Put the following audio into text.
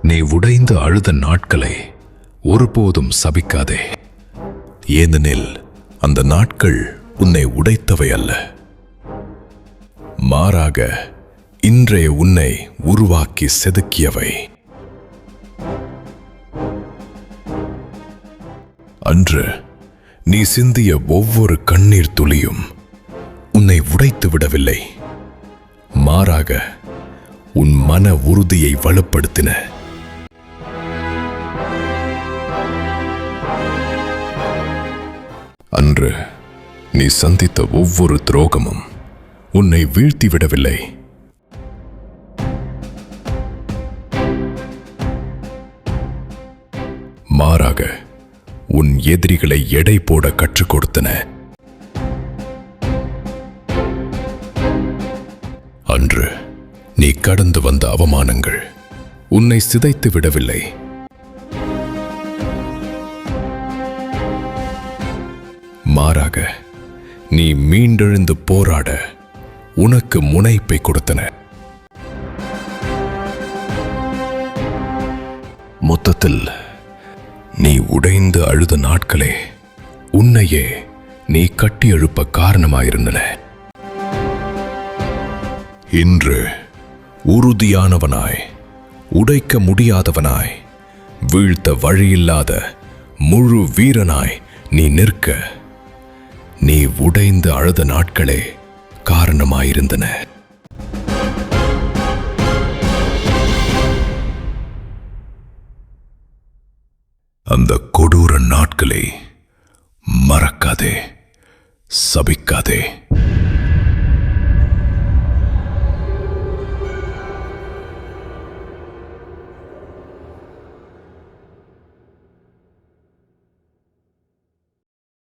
நீ உடைந்து அழுத நாட்களை ஒருபோதும் சபிக்காதே. ஏனெனில் அந்த நாட்கள் உன்னை உடைத்தவை அல்ல, மாறாக இன்றைய உன்னை உருவாக்கி செதுக்கியவை. அன்று நீ சிந்திய ஒவ்வொரு கண்ணீர் துளியும் உன்னை உடைத்து விடவில்லை, மாறாக உன் மன உறுதியை வலுப்படுத்தின. அன்று நீ சந்தித்த ஒவ்வொரு துரோகமும் உன்னை வீழ்த்திவிடவில்லை, மாறாக உன் எதிரிகளை எடை போட கற்றுக் கொடுத்தன. அன்று நீ கடந்து வந்த அவமானங்கள் உன்னை சிதைத்து விடவில்லை, மாறாக நீ மீண்டெழுந்து போராட உனக்கு முனைப்பை கொடுத்தன. மொத்தத்தில் நீ உடைந்து அழுத நாட்களே உன்னையே நீ கட்டி எழுப்ப காரணமாயிருந்தன. இன்று உறுதியானவனாய், உடைக்க முடியாதவனாய், வீழ்த்த வழியில்லாத முழு வீரனாய் நீ நிற்க நீ உடைந்து அழுத நாட்களே காரணமாயிருந்தன. அந்த கொடூர நாட்களை மறக்காதே, சபிக்காதே.